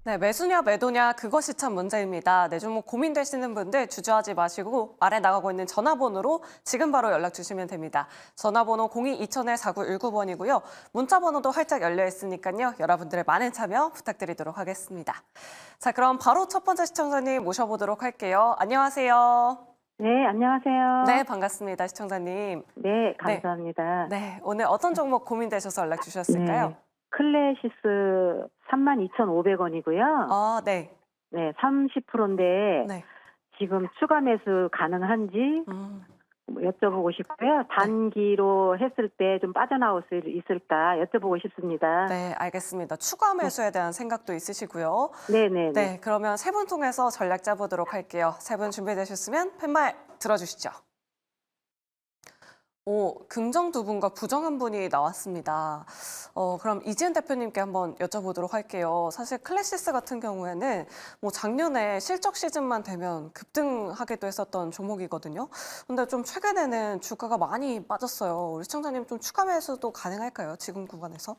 네, 매수냐 매도냐 그것이 참 문제입니다. 내 종목 고민되시는 분들 주저하지 마시고 아래 나가고 있는 전화번호로 지금 바로 연락 주시면 됩니다. 전화번호 02-2000-4919번이고요. 문자번호도 활짝 열려 있으니까요. 여러분들의 많은 참여 부탁드리도록 하겠습니다. 자, 그럼 바로 첫 번째 시청자님 모셔보도록 할게요. 안녕하세요. 네, 안녕하세요. 네, 반갑습니다, 시청자님. 네, 네, 감사합니다. 네, 오늘 어떤 종목 고민되셔서 연락 주셨을까요? 네, 클래시스 32,500원이고요. 네, 네, 30%인데 네. 지금 추가 매수 가능한지 음. 여쭤보고 싶고요. 단기로 했을 때 좀 빠져나올 수 있을까 여쭤보고 싶습니다. 네, 알겠습니다. 추가 매수에 대한 생각도 있으시고요. 네, 네, 네. 네, 그러면 세 분 통해서 전략 짜보도록 할게요. 세 분 준비되셨으면 팻말 들어주시죠. 긍정 두 분과 부정 한 분이 나왔습니다. 그럼 이지은 대표님께 한번 여쭤보도록 할게요. 사실 클래시스 같은 경우에는 뭐 작년에 실적 시즌만 되면 급등하기도 했었던 종목이거든요. 근데 좀 최근에는 주가가 많이 빠졌어요. 우리 시청자님 좀 추가 매수도 가능할까요? 지금 구간에서?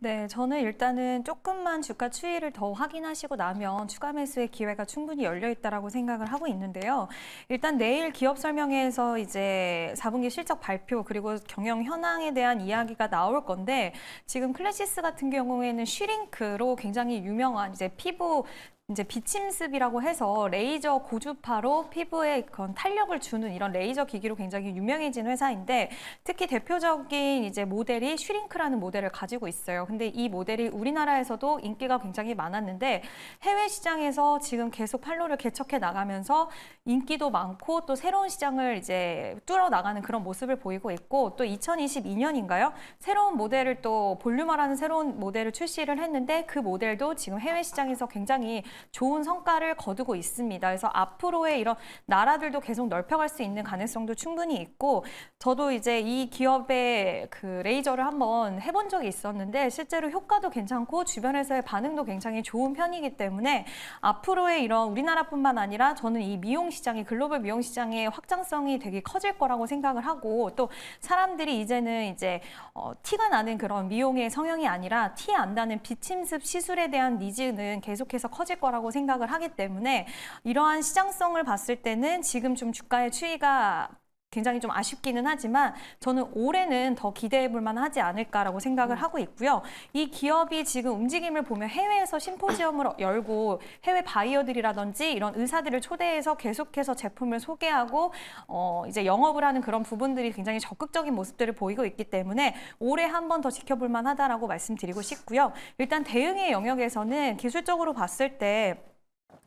네, 저는 일단은 조금만 주가 추이를 더 확인하시고 나면 추가 매수의 기회가 충분히 열려 있다라고 생각을 하고 있는데요. 일단 내일 기업 설명회에서 이제 4분기 실적 발표 그리고 경영 현황에 대한 이야기가 나올 건데 지금 클래시스 같은 경우에는 슈링크로 굉장히 유명한 이제 피부 이제 비침습이라고 해서 레이저 고주파로 피부에 그런 탄력을 주는 이런 레이저 기기로 굉장히 유명해진 회사인데 특히 대표적인 이제 모델이 슈링크라는 모델을 가지고 있어요. 근데 이 모델이 우리나라에서도 인기가 굉장히 많았는데 해외 시장에서 지금 계속 판로를 개척해 나가면서 인기도 많고 또 새로운 시장을 이제 뚫어 나가는 그런 모습을 보이고 있고 또 2022년인가요? 새로운 모델을 또 볼륨화라는 새로운 모델을 출시를 했는데 그 모델도 지금 해외 시장에서 굉장히 좋은 성과를 거두고 있습니다. 그래서 앞으로의 이런 나라들도 계속 넓혀갈 수 있는 가능성도 충분히 있고 저도 이제 이 기업의 그 레이저를 한번 해본 적이 있었는데 실제로 효과도 괜찮고 주변에서의 반응도 굉장히 좋은 편이기 때문에 앞으로의 이런 우리나라뿐만 아니라 저는 이 미용 시장이 글로벌 미용 시장의 확장성이 되게 커질 거라고 생각을 하고 또 사람들이 이제는 이제 티가 나는 그런 미용의 성형이 아니라 티 안 나는 비침습 시술에 대한 니즈는 계속해서 커질 거라고 생각을 하기 때문에 이러한 시장성을 봤을 때는 지금 좀 주가의 추이가 굉장히 좀 아쉽기는 하지만 저는 올해는 더 기대해 볼 만하지 않을까라고 생각을 하고 있고요. 이 기업이 지금 움직임을 보면 해외에서 심포지엄을 열고 해외 바이어들이라든지 이런 의사들을 초대해서 계속해서 제품을 소개하고 이제 영업을 하는 그런 부분들이 굉장히 적극적인 모습들을 보이고 있기 때문에 올해 한 번 더 지켜볼 만하다라고 말씀드리고 싶고요. 일단 대응의 영역에서는 기술적으로 봤을 때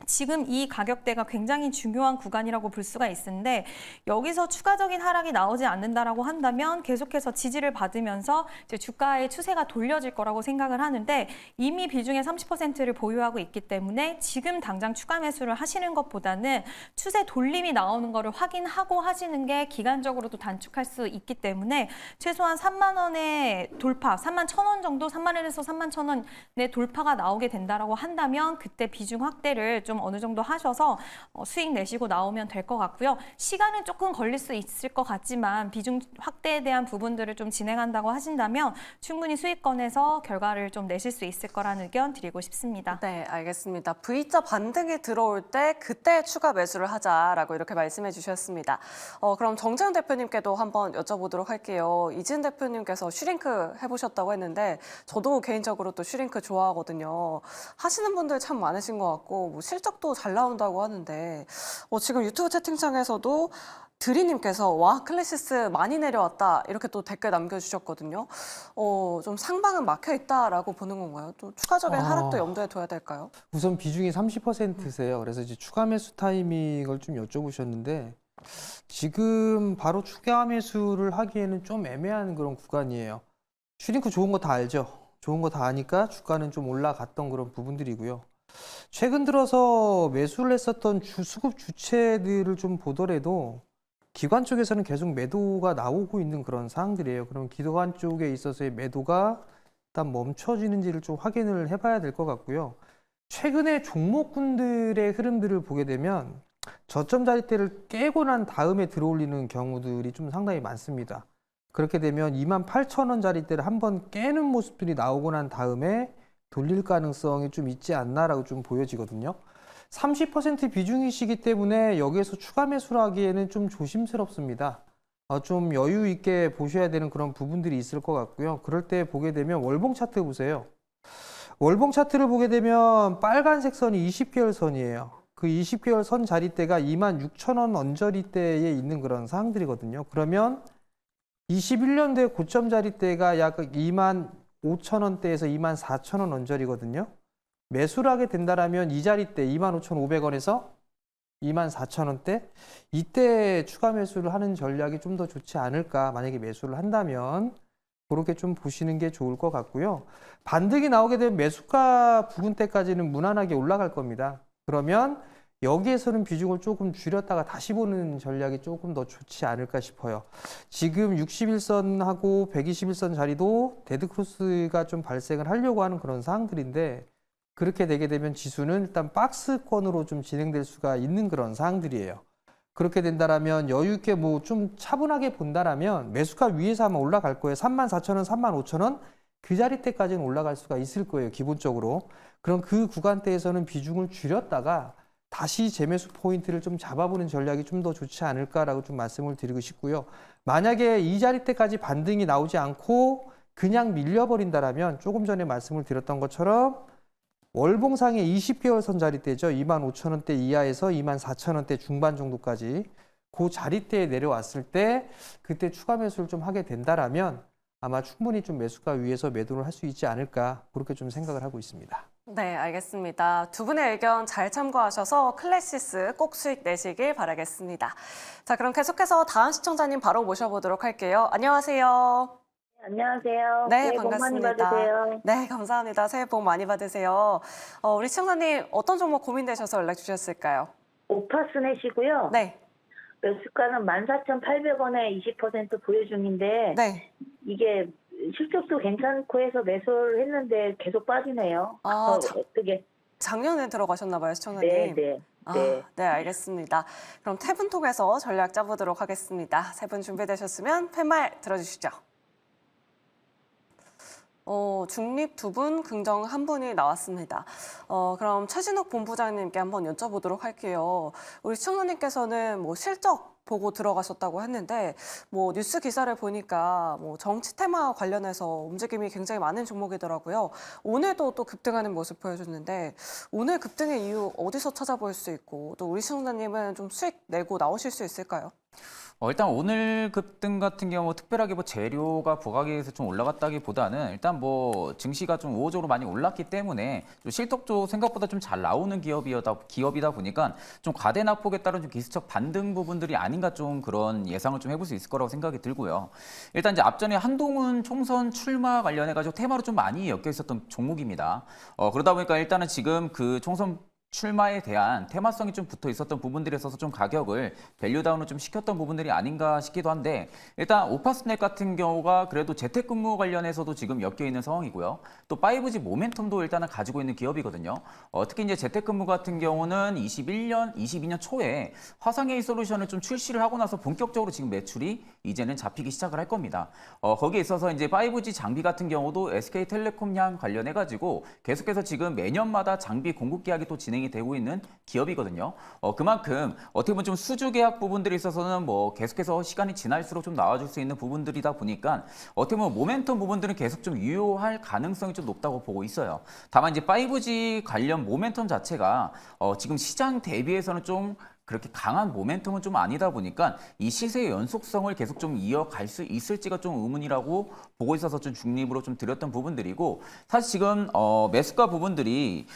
지금 이 가격대가 굉장히 중요한 구간이라고 볼 수가 있는데 여기서 추가적인 하락이 나오지 않는다라고 한다면 계속해서 지지를 받으면서 이제 주가의 추세가 돌려질 거라고 생각을 하는데 이미 비중의 30%를 보유하고 있기 때문에 지금 당장 추가 매수를 하시는 것보다는 추세 돌림이 나오는 거를 확인하고 하시는 게 기간적으로도 단축할 수 있기 때문에 최소한 3만 원의 돌파, 3만 1,000원 정도, 3만 원에서 3만 1,000원의 돌파가 나오게 된다라고 한다면 그때 비중 확대를 좀 어느 정도 하셔서 수익 내시고 나오면 될 것 같고요. 시간은 조금 걸릴 수 있을 것 같지만 비중 확대에 대한 부분들을 좀 진행한다고 하신다면 충분히 수익권에서 결과를 좀 내실 수 있을 거라는 의견 드리고 싶습니다. 네, 알겠습니다. V자 반등이 들어올 때 그때 추가 매수를 하자라고 이렇게 말씀해 주셨습니다. 그럼 정재훈 대표님께도 한번 여쭤보도록 할게요. 이지은 대표님께서 슈링크 해보셨다고 했는데 저도 개인적으로 또 슈링크 좋아하거든요. 하시는 분들 참 많으신 것 같고 뭐 실적도 잘 나온다고 하는데 지금 유튜브 채팅창에서도 드리님께서 와 클래시스 많이 내려왔다 이렇게 또 댓글 남겨주셨거든요. 좀 상방은 막혀 있다라고 보는 건가요? 또 추가적인 하락도 염두에 둬야 될까요? 우선 비중이 30%세요. 그래서 이제 추가 매수 타이밍을 좀 여쭤보셨는데 지금 바로 추가 매수를 하기에는 좀 애매한 그런 구간이에요. 슈링크 좋은 거 다 알죠? 좋은 거 다 아니까 주가는 좀 올라갔던 그런 부분들이고요. 최근 들어서 매수를 했었던 수급 주체들을 좀 보더라도 기관 쪽에서는 계속 매도가 나오고 있는 그런 상황들이에요. 그럼 기관 쪽에 있어서의 매도가 일단 멈춰지는지를 좀 확인을 해봐야 될 것 같고요. 최근에 종목군들의 흐름들을 보게 되면 저점 자리대를 깨고 난 다음에 들어올리는 경우들이 좀 상당히 많습니다. 그렇게 되면 28,000원 자리대를 한번 깨는 모습들이 나오고 난 다음에 돌릴 가능성이 좀 있지 않나라고 좀 보여지거든요. 30% 비중이시기 때문에 여기에서 추가 매수를 하기에는 좀 조심스럽습니다. 좀 여유 있게 보셔야 되는 그런 부분들이 있을 것 같고요. 그럴 때 보게 되면 월봉 차트 보세요. 월봉 차트를 보게 되면 빨간색 선이 20개월 선이에요. 그 20개월 선 자리대가 26,000원 언저리대에 있는 그런 사항들이거든요. 그러면 21년도에 고점 자리대가 약 25,000원대에서 24,000원 언저리거든요. 매수를 하게 된다면 이 자리대 25,500원에서 24,000원대 이때 추가 매수를 하는 전략이 좀 더 좋지 않을까. 만약에 매수를 한다면 그렇게 좀 보시는 게 좋을 것 같고요. 반등이 나오게 되면 매수가 부근대까지는 무난하게 올라갈 겁니다. 그러면 여기에서는 비중을 조금 줄였다가 다시 보는 전략이 조금 더 좋지 않을까 싶어요. 지금 61선하고 121선 자리도 데드크로스가 좀 발생을 하려고 하는 그런 사항들인데 그렇게 되게 되면 지수는 일단 박스권으로 좀 진행될 수가 있는 그런 사항들이에요. 그렇게 된다라면 여유 있게 뭐 좀 차분하게 본다라면 매수가 위에서 아마 올라갈 거예요. 34,000원, 35,000원 그 자리대까지는 올라갈 수가 있을 거예요. 기본적으로. 그럼 그 구간대에서는 비중을 줄였다가 다시 재매수 포인트를 좀 잡아보는 전략이 좀 더 좋지 않을까라고 좀 말씀을 드리고 싶고요. 만약에 이 자리대까지 반등이 나오지 않고 그냥 밀려버린다라면 조금 전에 말씀을 드렸던 것처럼 월봉상의 20개월 선 자리대죠. 25,000원대 이하에서 24,000원대 중반 정도까지 그 자리대에 내려왔을 때 그때 추가 매수를 좀 하게 된다라면 아마 충분히 좀 매수가 위에서 매도를 할 수 있지 않을까 그렇게 좀 생각을 하고 있습니다. 네, 알겠습니다. 두 분의 의견 잘 참고하셔서 클래시스 꼭 수익 내시길 바라겠습니다. 자, 그럼 계속해서 다음 시청자님 바로 모셔보도록 할게요. 안녕하세요. 안녕하세요. 네, 새해 복 많이 반갑습니다. 받으세요. 네, 감사합니다. 새해 복 많이 받으세요. 우리 시청자님 어떤 종목 고민되셔서 연락 주셨을까요? 오파스넷이고요. 네, 매수가는 14,800원에 20% 보유 중인데 네. 이게 실적도 괜찮고 해서 매수를 했는데 계속 빠지네요. 아, 어떻게? 작년에 들어가셨나 봐요, 시청자님. 네, 네. 아, 네. 네, 알겠습니다. 그럼 태분 통해서 전략 짜보도록 하겠습니다. 세 분 준비되셨으면 팻말 들어주시죠. 중립 두 분, 긍정 한 분이 나왔습니다. 그럼 최진욱 본부장님께 한번 여쭤보도록 할게요. 우리 시청자님께서는 뭐 실적 보고 들어가셨다고 했는데 뭐 뉴스 기사를 보니까 뭐 정치 테마 관련해서 움직임이 굉장히 많은 종목이더라고요. 오늘도 또 급등하는 모습 보여줬는데 오늘 급등의 이유 어디서 찾아볼 수 있고 또 우리 시청자님은 좀 수익 내고 나오실 수 있을까요? 일단 오늘 급등 같은 경우 특별하게 뭐 재료가 부각해서 좀 올라갔다기보다는 일단 뭐 증시가 좀 우호적으로 많이 올랐기 때문에 좀 실적도 생각보다 좀 잘 나오는 기업이다 보니까 좀 과대 낙폭에 따른 좀 기술적 반등 부분들이 아닌가 좀 그런 예상을 좀 해볼 수 있을 거라고 생각이 들고요. 일단 이제 앞전에 한동훈 총선 출마 관련해가지고 테마로 좀 많이 엮여 있었던 종목입니다. 그러다 보니까 일단은 지금 그 총선 출마에 대한 테마성이 좀 붙어 있었던 부분들에 있어서 좀 가격을 밸류다운을 좀 시켰던 부분들이 아닌가 싶기도 한데 일단 오파스넷 같은 경우가 그래도 재택근무 관련해서도 지금 엮여 있는 상황이고요. 또 5G 모멘텀도 일단은 가지고 있는 기업이거든요. 특히 이제 재택근무 같은 경우는 22년 초에 화상 AI 솔루션을 좀 출시를 하고 나서 본격적으로 지금 매출이 이제는 잡히기 시작을 할 겁니다. 거기에 있어서 이제 5G 장비 같은 경우도 SK텔레콤향 관련해가지고 계속해서 지금 매년마다 장비 공급 계약이 또 진행이 되고 있는 기업이거든요. 그만큼 어떻게 보면 좀 수주 계약 부분들이 있어서는 뭐 계속해서 시간이 지날수록 좀 나와줄 수 있는 부분들이다 보니까 어떻게 보면 모멘텀 부분들은 계속 좀 유효할 가능성이 좀 높다고 보고 있어요. 다만 이제 5G 관련 모멘텀 자체가 지금 시장 대비해서는 좀 그렇게 강한 모멘텀은 좀 아니다 보니까 이 시세의 연속성을 계속 좀 이어갈 수 있을지가 좀 의문이라고 보고 있어서 좀 중립으로 좀 드렸던 부분들이고 사실 지금 매수가 부분들이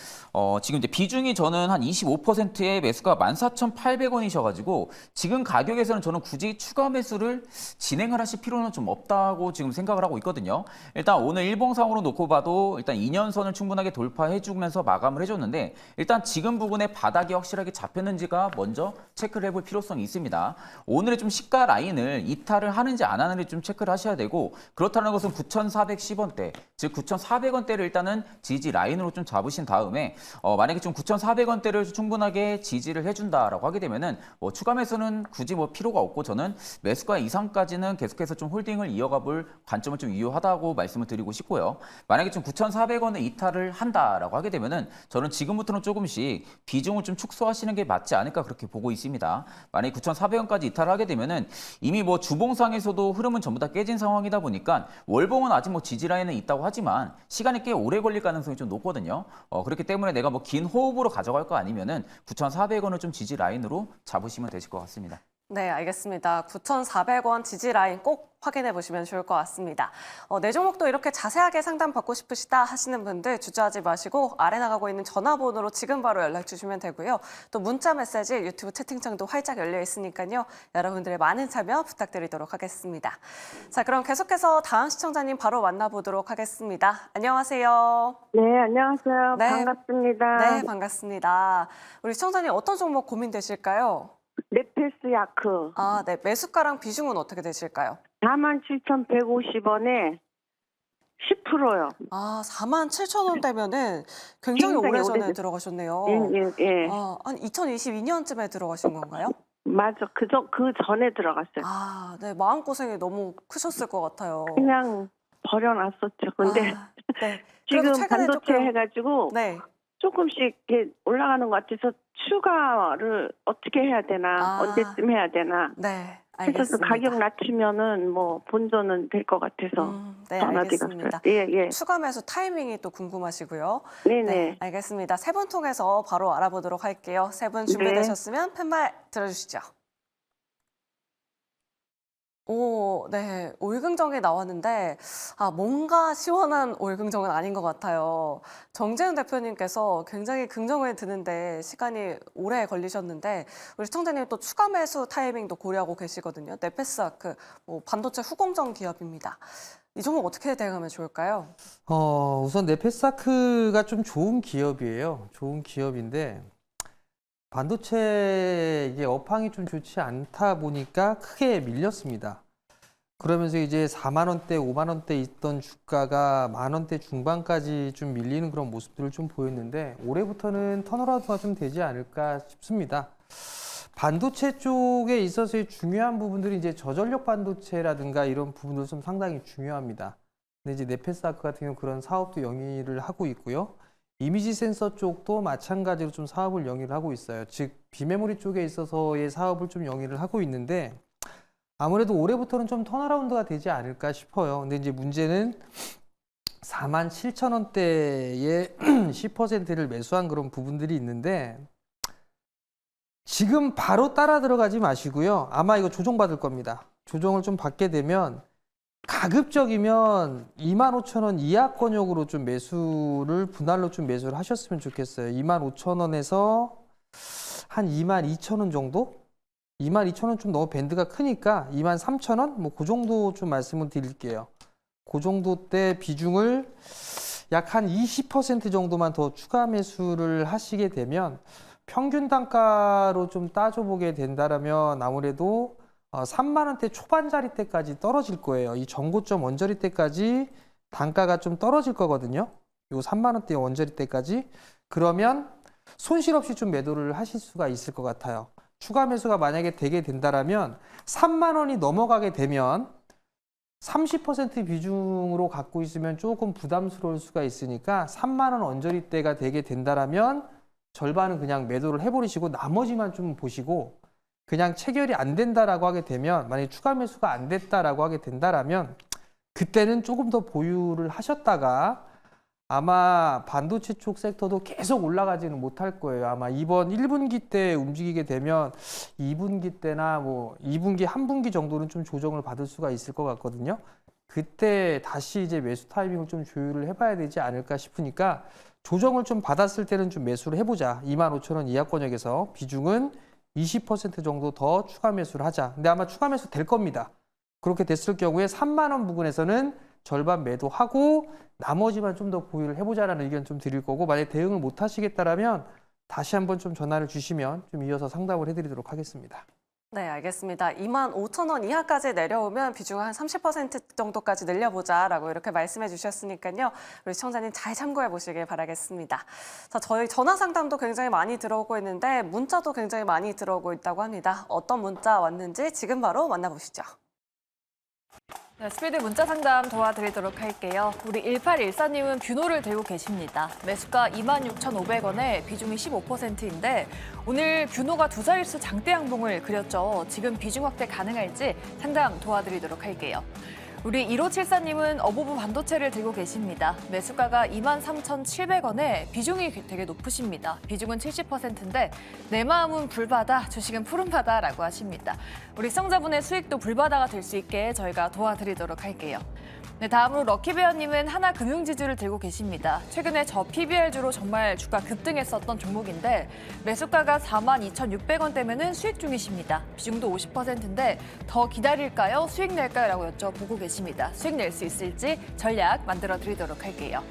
지금 이제 비중이 저는 한 25%의 매수가 14,800원이셔가지고 지금 가격에서는 저는 굳이 추가 매수를 진행을 하실 필요는 좀 없다고 지금 생각을 하고 있거든요. 일단 오늘 일봉상으로 놓고 봐도 일단 2년선을 충분하게 돌파해주면서 마감을 해줬는데 일단 지금 부분에 바닥이 확실하게 잡혔는지가 먼저 먼저 체크를 해볼 필요성이 있습니다. 오늘의 좀 시가 라인을 이탈을 하는지 안 하는지 좀 체크를 하셔야 되고, 그렇다는 것은 9,410원대, 즉 9,400원대를 일단은 지지 라인으로 좀 잡으신 다음에 만약에 좀 9,400원대를 충분하게 지지를 해준다라고 하게 되면은 뭐 추가 매수는 굳이 뭐 필요가 없고, 저는 매수가 이상까지는 계속해서 좀 홀딩을 이어가 볼 관점을 좀 유효하다고 말씀을 드리고 싶고요. 만약에 좀 9,400원에 이탈을 한다라고 하게 되면은 저는 지금부터는 조금씩 비중을 좀 축소하시는 게 맞지 않을까 그렇게 보고 있습니다. 만약에 9,400원까지 이탈을 하게 되면은 이미 뭐 주봉상에서도 흐름은 전부 다 깨진 상황이다 보니까 월봉은 아직 뭐 지지 라인에 있다고 하지만 시간이 꽤 오래 걸릴 가능성이 좀 높거든요. 그렇기 때문에 내가 뭐 긴 호흡으로 가져갈 거 아니면은 9,400원을 좀 지지 라인으로 잡으시면 되실 것 같습니다. 네, 알겠습니다. 9,400원 지지 라인 꼭 확인해 보시면 좋을 것 같습니다. 내 종목도 이렇게 자세하게 상담 받고 싶으시다 하시는 분들 주저하지 마시고 아래 나가고 있는 전화번호로 지금 바로 연락 주시면 되고요. 또 문자 메시지 유튜브 채팅창도 활짝 열려 있으니까요. 여러분들의 많은 참여 부탁드리도록 하겠습니다. 자, 그럼 계속해서 다음 시청자님 바로 만나보도록 하겠습니다. 안녕하세요. 네, 안녕하세요. 네. 반갑습니다. 네, 반갑습니다. 우리 시청자님 어떤 종목 고민되실까요? 넷패스 야크 아, 네. 매수가랑 비중은 어떻게 되실까요? 47,150원에 10%요. 아, 47,000원대면은 굉장히 굉장히 오래전에 오래됐- 들어가셨네요. 예. 한 2022년쯤에 들어가신 건가요? 맞아. 그 전에 들어갔어요. 아, 네. 마음고생이 너무 크셨을 것 같아요. 그냥 버려놨었죠. 근데 아, 네. 지금 그래도 최근에 반도체 조금 해가지고 네. 조금씩 이렇게 올라가는 것 같아서 추가를 어떻게 해야 되나, 아. 언제쯤 해야 되나. 네. 그래서 알겠습니다. 가격 낮추면은 뭐 본전은 될 것 같아서 네, 전화드렸어요. 알겠습니다. 예. 추가 매수 타이밍이 또 궁금하시고요. 네네. 알겠습니다. 세 분 통해서 바로 알아보도록 할게요. 세 분 준비되셨으면 팻말 들어주시죠. 오, 네. 올긍정이 나왔는데, 뭔가 시원한 올긍정은 아닌 것 같아요. 정재훈 대표님께서 굉장히 긍정을 드는데 시간이 오래 걸리셨는데, 우리 시청자님 또 추가 매수 타이밍도 고려하고 계시거든요. 넷패스아크, 반도체 후공정 기업입니다. 이 종목 어떻게 대응하면 좋을까요? 우선 넷패스아크가 좀 좋은 기업이에요. 좋은 기업인데 반도체 이게 업황이 좀 좋지 않다 보니까 크게 밀렸습니다. 그러면서 이제 4만 원대, 5만 원대 있던 주가가 만 원대 중반까지 좀 밀리는 그런 모습들을 좀 보였는데 올해부터는 턴어라운드가 좀 되지 않을까 싶습니다. 반도체 쪽에 있어서의 중요한 부분들이 이제 저전력 반도체라든가 이런 부분들 좀 상당히 중요합니다. 근데 이제 넷패스아크 같은 경우 그런 사업도 영위를 하고 있고요. 이미지 센서 쪽도 마찬가지로 좀 사업을 영위를 하고 있어요. 즉 비메모리 쪽에 있어서의 사업을 좀 영위를 하고 있는데 아무래도 올해부터는 좀 턴어라운드가 되지 않을까 싶어요. 근데 이제 문제는 47,000원대에 10%를 매수한 그런 부분들이 있는데 지금 바로 따라 들어가지 마시고요. 아마 이거 조정받을 겁니다. 조정을 좀 받게 되면 가급적이면 25,000원 이하권역으로 좀 매수를 분할로 좀 매수를 하셨으면 좋겠어요. 25,000원에서 한 22,000원 정도? 22,000원 좀 너무 밴드가 크니까 23,000원? 뭐 그 정도 좀 말씀을 드릴게요. 그 정도 때 비중을 약 한 20% 정도만 더 추가 매수를 하시게 되면 평균 단가로 좀 따져보게 된다면 아무래도 3만 원대 초반자리 때까지 떨어질 거예요. 이 전고점 원저리 때까지 단가가 좀 떨어질 거거든요. 요 3만 원대 원저리 때까지. 그러면 손실 없이 좀 매도를 하실 수가 있을 것 같아요. 추가 매수가 만약에 되게 된다라면 3만 원이 넘어가게 되면 30% 비중으로 갖고 있으면 조금 부담스러울 수가 있으니까 3만 원 언저리 때가 되게 된다라면 절반은 그냥 매도를 해버리시고 나머지만 좀 보시고 그냥 체결이 안 된다라고 하게 되면 만약에 추가 매수가 안 됐다라고 하게 된다라면 그때는 조금 더 보유를 하셨다가 아마 반도체 쪽 섹터도 계속 올라가지는 못할 거예요. 아마 이번 1분기 때 움직이게 되면 2분기 때나 뭐 2분기, 한 분기 정도는 좀 조정을 받을 수가 있을 것 같거든요. 그때 다시 이제 매수 타이밍을 좀 조율을 해봐야 되지 않을까 싶으니까 조정을 좀 받았을 때는 좀 매수를 해보자. 25,000원 이하권역에서 비중은 20% 정도 더 추가 매수를 하자. 근데 아마 추가 매수 될 겁니다. 그렇게 됐을 경우에 3만 원 부근에서는 절반 매도하고 나머지만 좀 더 보유를 해보자라는 의견 좀 드릴 거고 만약에 대응을 못 하시겠다라면 다시 한번 좀 전화를 주시면 좀 이어서 상담을 해드리도록 하겠습니다. 네, 알겠습니다. 25,000원 이하까지 내려오면 비중을 한 30% 정도까지 늘려보자라고 이렇게 말씀해 주셨으니까요. 우리 시청자님 잘 참고해 보시길 바라겠습니다. 자, 저희 전화 상담도 굉장히 많이 들어오고 있는데 문자도 굉장히 많이 들어오고 있다고 합니다. 어떤 문자 왔는지 지금 바로 만나보시죠. 네, 스피드 문자 상담 도와드리도록 할게요. 우리 1814님은 뷰노를 들고 계십니다. 매수가 26,500원에 비중이 15%인데 오늘 뷰노가 두 자릿수 장대 양봉을 그렸죠. 지금 비중 확대 가능할지 상담 도와드리도록 할게요. 우리 1574님은 어보브 반도체를 들고 계십니다. 매수가가 23,700원에 비중이 되게 높으십니다. 비중은 70%인데 내 마음은 불바다, 주식은 푸른바다라고 하십니다. 우리 시청자분의 수익도 불바다가 될 수 있게 저희가 도와드리도록 할게요. 네, 다음으로 럭키베어님은 하나금융지주를 들고 계십니다. 최근에 저 PBR주로 정말 주가 급등했었던 종목인데 매수가가 42,600원대면은 수익 중이십니다. 비중도 50%인데 더 기다릴까요? 수익 낼까요? 라고 여쭤보고 계십니다. 수익 낼 수 있을지 전략 만들어 드리도록 할게요.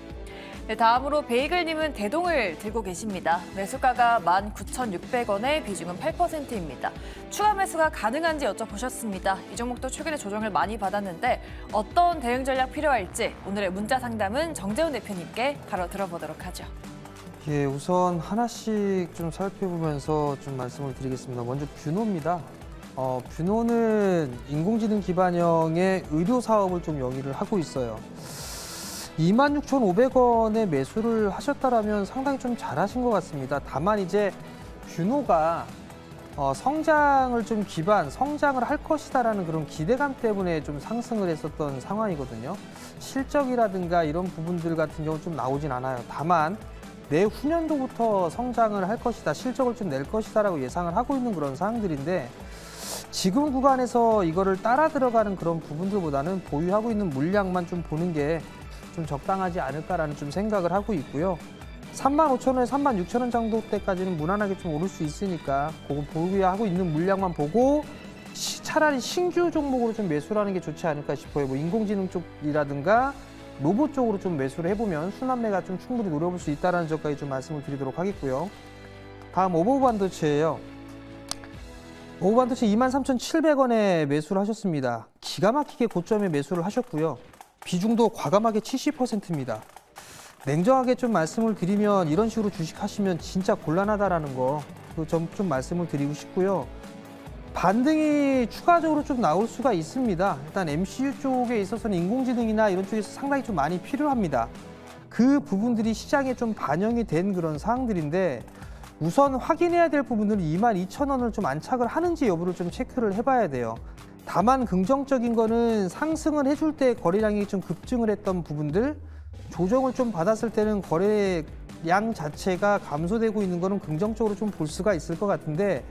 네, 다음으로 베이글님은 대동을 들고 계십니다. 매수가가 19,600원에 비중은 8%입니다. 추가 매수가 가능한지 여쭤보셨습니다. 이 종목도 최근에 조정을 많이 받았는데 어떤 대응 전략 필요할지 오늘의 문자 상담은 정재훈 대표님께 바로 들어보도록 하죠. 예, 우선 하나씩 좀 살펴보면서 좀 말씀을 드리겠습니다. 먼저 뷰노입니다. 뷰노는 인공지능 기반형의 의료 사업을 좀 영위를 하고 있어요. 26,500원에 매수를 하셨다라면 상당히 좀 잘하신 것 같습니다. 다만 이제 뷰노가 성장을 할 것이다라는 그런 기대감 때문에 좀 상승을 했었던 상황이거든요. 실적이라든가 이런 부분들 같은 경우 좀 나오진 않아요. 다만 내후년도부터 성장을 할 것이다, 실적을 좀 낼 것이다라고 예상을 하고 있는 그런 상황들인데 지금 구간에서 이거를 따라 들어가는 그런 부분들보다는 보유하고 있는 물량만 좀 보는 게 좀 적당하지 않을까라는 좀 생각을 하고 있고요. 35,000원에 36,000원 정도 때까지는 무난하게 좀 오를 수 있으니까 그거 보유하고 있는 물량만 보고 차라리 신규 종목으로 좀 매수를 하는 게 좋지 않을까 싶어요. 뭐 인공지능 쪽이라든가 로봇 쪽으로 좀 매수를 해보면 순환매가 좀 충분히 노려볼 수 있다는 점까지 좀 말씀을 드리도록 하겠고요. 다음 어보브 반도체예요. 어보브 반도체 23,700원에 매수를 하셨습니다. 기가 막히게 고점에 매수를 하셨고요. 비중도 과감하게 70%입니다. 냉정하게 좀 말씀을 드리면 이런 식으로 주식하시면 진짜 곤란하다라는 거 좀 말씀을 드리고 싶고요. 반등이 추가적으로 좀 나올 수가 있습니다. 일단 MCU 쪽에 있어서는 인공지능이나 이런 쪽에서 상당히 좀 많이 필요합니다. 그 부분들이 시장에 좀 반영이 된 그런 사항들인데 우선 확인해야 될 부분들은 22,000원을 좀 안착을 하는지 여부를 좀 체크를 해봐야 돼요. 다만 긍정적인 거는 상승을 해줄 때 거래량이 좀 급증을 했던 부분들, 조정을 좀 받았을 때는 거래량 자체가 감소되고 있는 거는 긍정적으로 좀 볼 수가 있을 것 같은데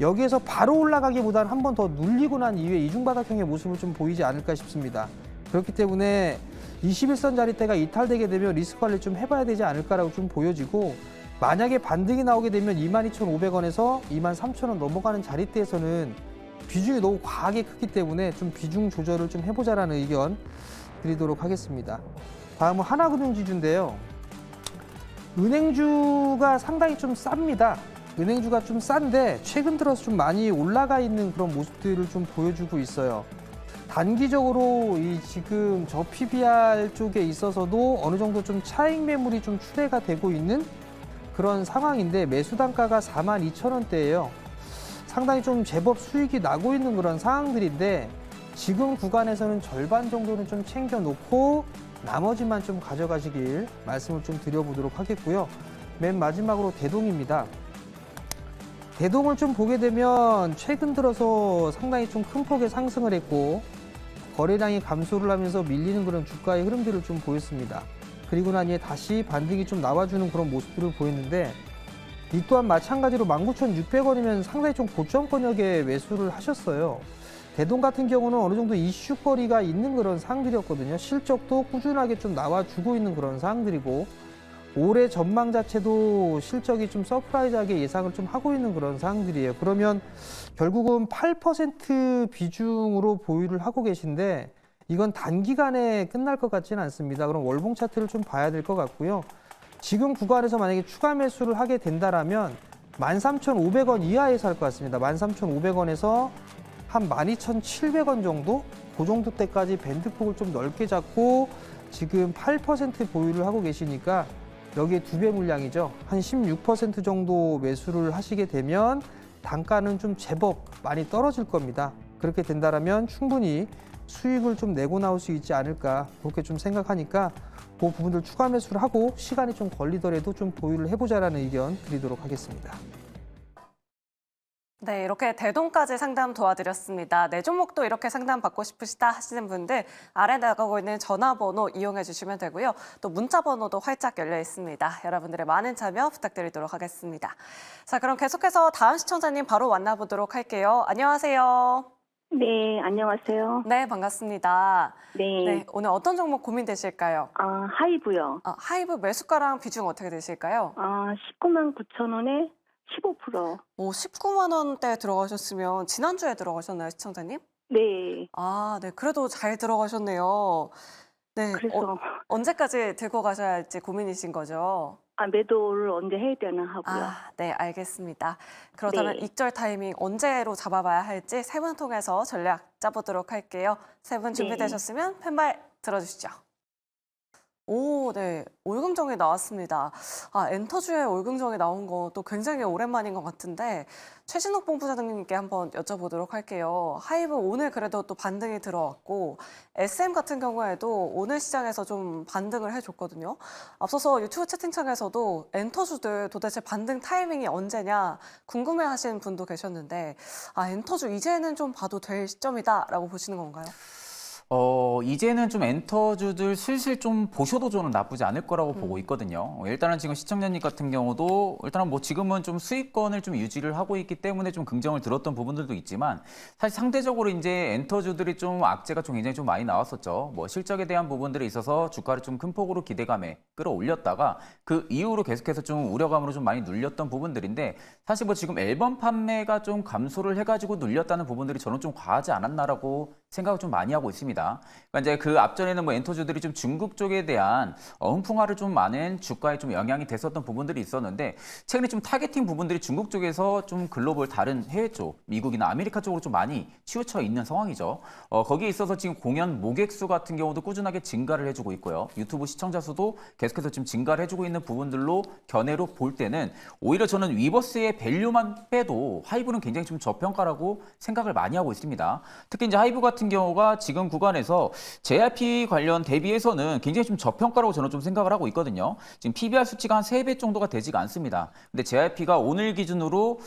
여기에서 바로 올라가기보다는 한 번 더 눌리고 난 이후에 이중바닥형의 모습을 좀 보이지 않을까 싶습니다. 그렇기 때문에 21선 자리대가 이탈되게 되면 리스크 관리 좀 해봐야 되지 않을까라고 좀 보여지고 만약에 반등이 나오게 되면 22,500원에서 23,000원 넘어가는 자리대에서는 비중이 너무 과하게 크기 때문에 좀 비중 조절을 좀 해보자라는 의견 드리도록 하겠습니다. 다음은 하나금융지주인데요. 은행주가 상당히 좀 쌉니다. 은행주가 좀 싼데 최근 들어서 좀 많이 올라가 있는 그런 모습들을 좀 보여주고 있어요. 단기적으로 이 지금 저 PBR 쪽에 있어서도 어느 정도 좀 차익 매물이 좀 출회가 되고 있는 그런 상황인데 매수 단가가 42,000원대예요. 상당히 좀 제법 수익이 나고 있는 그런 상황들인데 지금 구간에서는 절반 정도는 좀 챙겨놓고 나머지만 좀 가져가시길 말씀을 좀 드려보도록 하겠고요. 맨 마지막으로 대동입니다. 대동을 좀 보게 되면 최근 들어서 상당히 좀 큰 폭의 상승을 했고 거래량이 감소를 하면서 밀리는 그런 주가의 흐름들을 좀 보였습니다. 그리고 난 이에 다시 반등이 좀 나와주는 그런 모습들을 보였는데 이 또한 마찬가지로 19,600원이면 상당히 좀 고점권역에 매수를 하셨어요. 대동 같은 경우는 어느 정도 이슈거리가 있는 그런 사항들이었거든요. 실적도 꾸준하게 좀 나와주고 있는 그런 사항들이고 올해 전망 자체도 실적이 좀 서프라이즈하게 예상을 좀 하고 있는 그런 사항들이에요. 그러면 결국은 8% 비중으로 보유를 하고 계신데 이건 단기간에 끝날 것 같지는 않습니다. 그럼 월봉 차트를 좀 봐야 될 것 같고요. 지금 구간에서 만약에 추가 매수를 하게 된다라면 13,500원 이하에서 할 것 같습니다. 13,500원에서 한 12,700원 정도? 그 정도 때까지 밴드폭을 좀 넓게 잡고 지금 8% 보유를 하고 계시니까 여기에 2배 물량이죠. 한 16% 정도 매수를 하시게 되면 단가는 좀 제법 많이 떨어질 겁니다. 그렇게 된다라면 충분히 수익을 좀 내고 나올 수 있지 않을까 그렇게 좀 생각하니까 그 부분들 추가 매수를 하고 시간이 좀 걸리더라도 좀 보유를 해보자라는 의견 드리도록 하겠습니다. 네, 이렇게 대동까지 상담 도와드렸습니다. 내 종목도 이렇게 상담 받고 싶으시다 하시는 분들 아래 나가고 있는 전화번호 이용해 주시면 되고요. 또 문자 번호도 활짝 열려 있습니다. 여러분들의 많은 참여 부탁드리도록 하겠습니다. 자, 그럼 계속해서 다음 시청자님 바로 만나보도록 할게요. 안녕하세요. 네, 안녕하세요. 네, 반갑습니다. 네, 네, 오늘 어떤 종목 고민되실까요? 하이브요. 하이브 매수가랑 비중 어떻게 되실까요? 19만 9천 원에 15%. 19만 원대 들어가셨으면 지난주에 들어가셨나요, 시청자님? 네, 네, 그래도 잘 들어가셨네요. 네, 그래서 언제까지 들고 가셔야 할지 고민이신 거죠? 매도를 언제 해야 되나 하고요. 네, 알겠습니다. 그렇다면 네. 익절 타이밍 언제로 잡아봐야 할지 세 분 통해서 전략 짜보도록 할게요. 세 분 준비되셨으면 펜발 들어주시죠. 네, 올금정이 나왔습니다. 엔터주에 올금정이 나온 거 또 굉장히 오랜만인 것 같은데 최진욱 본부장님께 한번 여쭤보도록 할게요. 하이브 오늘 그래도 또 반등이 들어왔고 SM 같은 경우에도 오늘 시장에서 좀 반등을 해줬거든요. 앞서서 유튜브 채팅창에서도 엔터주들 도대체 반등 타이밍이 언제냐 궁금해하시는 분도 계셨는데 엔터주 이제는 좀 봐도 될 시점이다라고 보시는 건가요? 이제는 좀 엔터주들 슬슬 좀 보셔도 저는 나쁘지 않을 거라고 보고 있거든요. 일단은 지금 시청자님 같은 경우도 일단은 뭐 지금은 좀 수익권을 좀 유지를 하고 있기 때문에 좀 긍정을 들었던 부분들도 있지만 사실 상대적으로 이제 엔터주들이 좀 악재가 좀 굉장히 좀 많이 나왔었죠. 뭐 실적에 대한 부분들에 있어서 주가를 좀 큰 폭으로 기대감에 끌어올렸다가 그 이후로 계속해서 좀 우려감으로 좀 많이 눌렸던 부분들인데 사실 뭐 지금 앨범 판매가 좀 감소를 해가지고 눌렸다는 부분들이 저는 좀 과하지 않았나라고 생각을 좀 많이 하고 있습니다. 그러니까 이제 그 앞전에는 뭐 엔터주들이 좀 중국 쪽에 대한 훈풍화를 좀 많은 주가에 좀 영향이 됐었던 부분들이 있었는데 최근에 좀 타겟팅 부분들이 중국 쪽에서 좀 글로벌 다른 해외 쪽, 미국이나 아메리카 쪽으로 좀 많이 치우쳐 있는 상황이죠. 거기에 있어서 지금 공연 모객 수 같은 경우도 꾸준하게 증가를 해주고 있고요. 유튜브 시청자 수도 계속해서 지금 증가를 해주고 있는 부분들로 견해로 볼 때는 오히려 저는 위버스의 밸류만 빼도 하이브는 굉장히 좀 저평가라고 생각을 많이 하고 있습니다. 특히 이제 하이브 같은 경우가 지금 구간에서 JYP 관련 대비해서는 굉장히 좀 저평가라고 저는 좀 생각을 하고 있거든요. 지금 PBR 수치가 한 3배 정도가 되지가 않습니다. 근데 JYP가 오늘 기준으로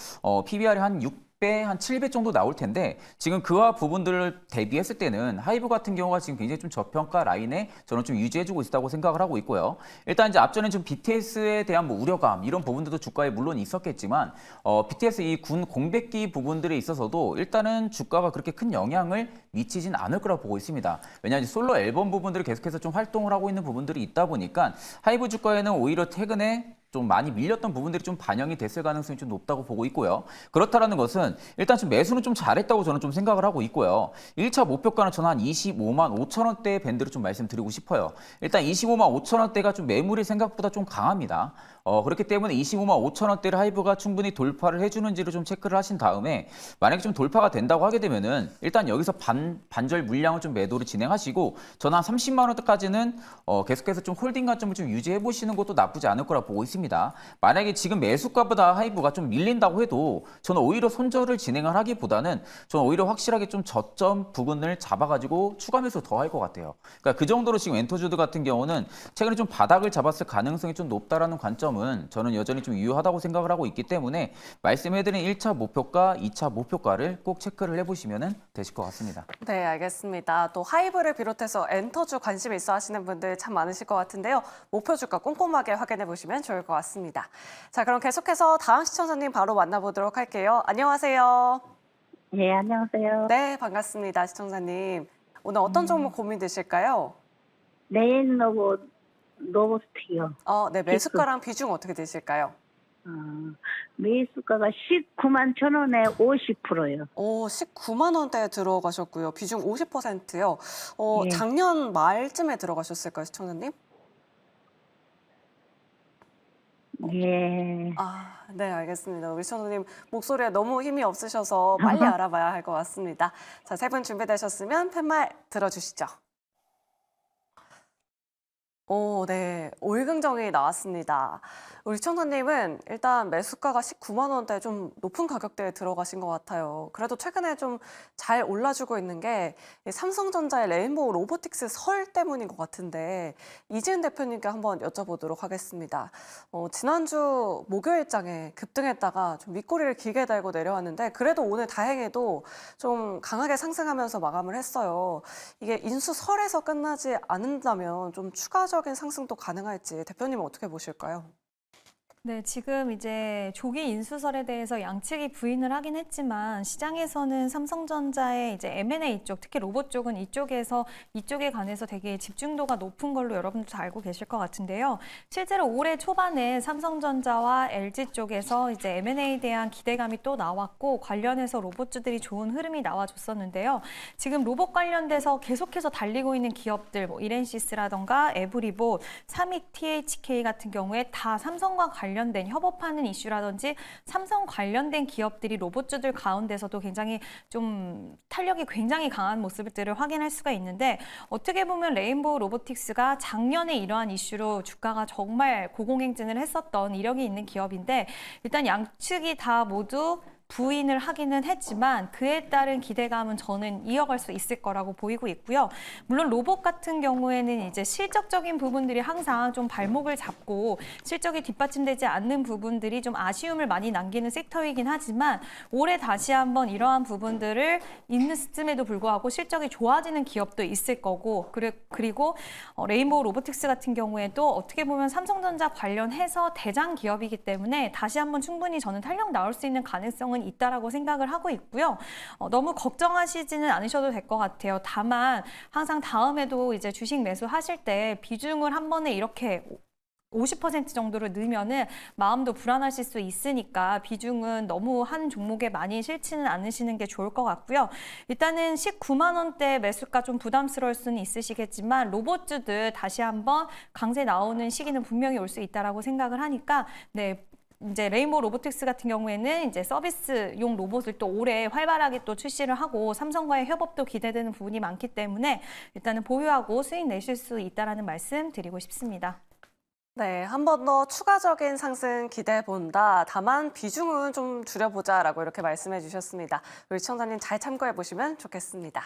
PBR이 한 6배, 한 7배 정도 나올 텐데 지금 그와 부분들을 대비했을 때는 하이브 같은 경우가 지금 굉장히 좀 저평가 라인에 저는 좀 유지해주고 있다고 생각을 하고 있고요. 일단 이제 앞전에 좀 BTS에 대한 뭐 우려감 이런 부분들도 주가에 물론 있었겠지만 BTS 이 군 공백기 부분들에 있어서도 일단은 주가가 그렇게 큰 영향을 미치진 않을 거라고 보고 있습니다. 왜냐하면 솔로 앨범 부분들을 계속해서 좀 활동을 하고 있는 부분들이 있다 보니까 하이브 주가에는 오히려 최근에 좀 많이 밀렸던 부분들이 좀 반영이 됐을 가능성이 좀 높다고 보고 있고요. 그렇다라는 것은 일단 좀 매수는 좀 잘했다고 저는 좀 생각을 하고 있고요. 1차 목표가는 저는 한 25만 5천 원대의 밴드를 좀 말씀드리고 싶어요. 일단 25만 5천 원대가 좀 매물이 생각보다 좀 강합니다. 그렇기 때문에 25만 5천 원대를 하이브가 충분히 돌파를 해주는지를 좀 체크를 하신 다음에 만약에 좀 돌파가 된다고 하게 되면은 일단 여기서 반절 물량을 좀 매도를 진행하시고 저는 한 30만 원대까지는 계속해서 좀 홀딩 관점을 좀 유지해 보시는 것도 나쁘지 않을 거라 보고 있습니다. 만약에 지금 매수가보다 하이브가 좀 밀린다고 해도 저는 오히려 손절을 진행을 하기보다는 저는 오히려 확실하게 좀 저점 부분을 잡아가지고 추가 매수 더 할 것 같아요. 그러니까 그 정도로 지금 엔터주드 같은 경우는 최근에 좀 바닥을 잡았을 가능성이 좀 높다라는 관점은 저는 여전히 좀 유효하다고 생각을 하고 있기 때문에 말씀해드린 1차 목표가, 2차 목표가를 꼭 체크를 해보시면 되실 것 같습니다. 네, 알겠습니다. 또 하이브를 비롯해서 엔터주 관심 있어 하시는 분들 참 많으실 것 같은데요. 목표 주가 꼼꼼하게 확인해 보시면 좋을 것 같습니다. 자, 그럼 계속해서 다음 시청자님 바로 만나보도록 할게요. 안녕하세요. 네, 안녕하세요. 네, 반갑습니다. 시청자님. 오늘 어떤 종목 고민되실까요? 네인 로보스틱이요. 네, 매수가랑 비중 어떻게 되실까요? 매수가가 19만 1천 원에 50%요. 19만 원대에 들어가셨고요. 비중 50%요. 예. 작년 말쯤에 들어가셨을까요, 시청자님? 네. 네, 알겠습니다. 우리 시청자님 목소리에 너무 힘이 없으셔서 빨리 알아봐야 할 것 같습니다. 자, 세 분 준비되셨으면 팻말 들어주시죠. 네. 올긍정이 나왔습니다. 우리 시청자님은 일단 매수가가 19만 원대 좀 높은 가격대에 들어가신 것 같아요. 그래도 최근에 좀 잘 올라주고 있는 게 이 삼성전자의 레인보우 로보틱스 설 때문인 것 같은데 이지은 대표님께 한번 여쭤보도록 하겠습니다. 지난주 목요일장에 급등했다가 좀 윗꼬리를 길게 달고 내려왔는데 그래도 오늘 다행히도 좀 강하게 상승하면서 마감을 했어요. 이게 인수설에서 끝나지 않는다면 좀 추가적인 상승도 가능할지 대표님은 어떻게 보실까요? 네, 지금 이제 조기 인수설에 대해서 양측이 부인을 하긴 했지만 시장에서는 삼성전자의 이제 M&A 쪽, 특히 로봇 쪽은 이쪽에 관해서 되게 집중도가 높은 걸로 여러분들도 알고 계실 것 같은데요. 실제로 올해 초반에 삼성전자와 LG 쪽에서 이제 M&A에 대한 기대감이 또 나왔고 관련해서 로봇주들이 좋은 흐름이 나와줬었는데요. 지금 로봇 관련돼서 계속해서 달리고 있는 기업들, 뭐 이렌시스라던가 에브리봇, 삼익 THK 같은 경우에 다 삼성과 관련된 협업하는 이슈라든지 삼성 관련된 기업들이 로봇주들 가운데서도 굉장히 좀 탄력이 굉장히 강한 모습들을 확인할 수가 있는데 어떻게 보면 레인보우 로보틱스가 작년에 이러한 이슈로 주가가 정말 고공행진을 했었던 이력이 있는 기업인데 일단 양측이 다 모두 부인을 하기는 했지만 그에 따른 기대감은 저는 이어갈 수 있을 거라고 보이고 있고요. 물론 로봇 같은 경우에는 이제 실적적인 부분들이 항상 좀 발목을 잡고 실적이 뒷받침되지 않는 부분들이 좀 아쉬움을 많이 남기는 섹터이긴 하지만 올해 다시 한번 이러한 부분들을 있는 쯤에도 불구하고 실적이 좋아지는 기업도 있을 거고 그리고 레인보우 로보틱스 같은 경우에도 어떻게 보면 삼성전자 관련해서 대장 기업이기 때문에 다시 한번 충분히 저는 탄력 나올 수 있는 가능성은 있다라고 생각을 하고 있고요. 너무 걱정하시지는 않으셔도 될 것 같아요. 다만 항상 다음에도 이제 주식 매수하실 때 비중을 한 번에 이렇게 50% 정도로 넣으면은 마음도 불안하실 수 있으니까 비중은 너무 한 종목에 많이 싫지는 않으시는 게 좋을 것 같고요. 일단은 19만 원대 매수가 좀 부담스러울 수는 있으시겠지만 로봇주들 다시 한번 강세 나오는 시기는 분명히 올 수 있다라고 생각을 하니까 네. 이제 레인보우 로보틱스 같은 경우에는 이제 서비스용 로봇을 또 올해 활발하게 또 출시를 하고 삼성과의 협업도 기대되는 부분이 많기 때문에 일단은 보유하고 수익 내실 수 있다라는 말씀 드리고 싶습니다. 네, 한 번 더 추가적인 상승 기대해 본다. 다만 비중은 좀 줄여보자라고 이렇게 말씀해 주셨습니다. 우리 시청자님 잘 참고해 보시면 좋겠습니다.